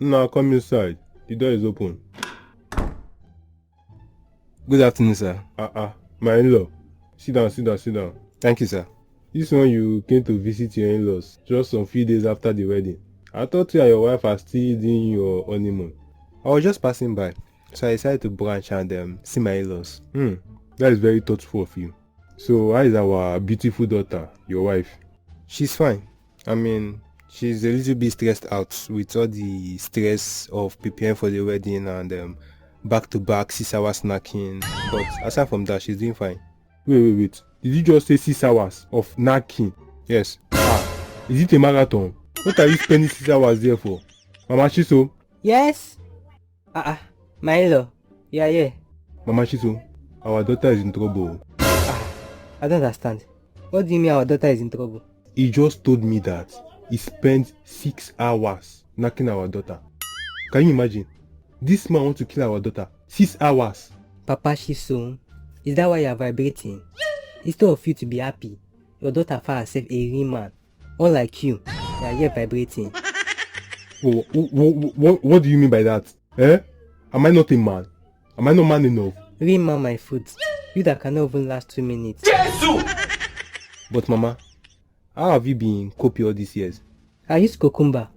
Now come inside. The door is open. Good afternoon, sir. My in-law. Sit down. Thank you, sir. This one you came to visit your in-laws just some few days after the wedding. I thought you and your wife are still doing your honeymoon. I was just passing by, so I decided to branch and see my in-laws. That is very thoughtful of you. So how is our beautiful daughter, your wife? She's fine. I mean, she's a little bit stressed out with all the stress of preparing for the wedding and back-to-back 6-hour snacking. But aside from that, she's doing fine. Wait. Did you just say 6 hours of knacking? Yes. Is it a marathon? What are you spending 6 hours there for? Mama Shiso? Yes? My in-law. Yeah, yeah. Mama Shiso, our daughter is in trouble. I don't understand. What do you mean our daughter is in trouble? He just told me that he spent 6 hours knacking our daughter. Can you imagine? This man wants to kill our daughter. 6 hours. Papa Shiso, is that why you are vibrating? Instead of you to be happy, your daughter found herself a real man. Unlike you are here vibrating. What do you mean by that? Am I not a man? Am I not man enough? Real man, my foot. You that cannot even last 2 minutes. But Mama, how have you been coping all these years? I use cucumber.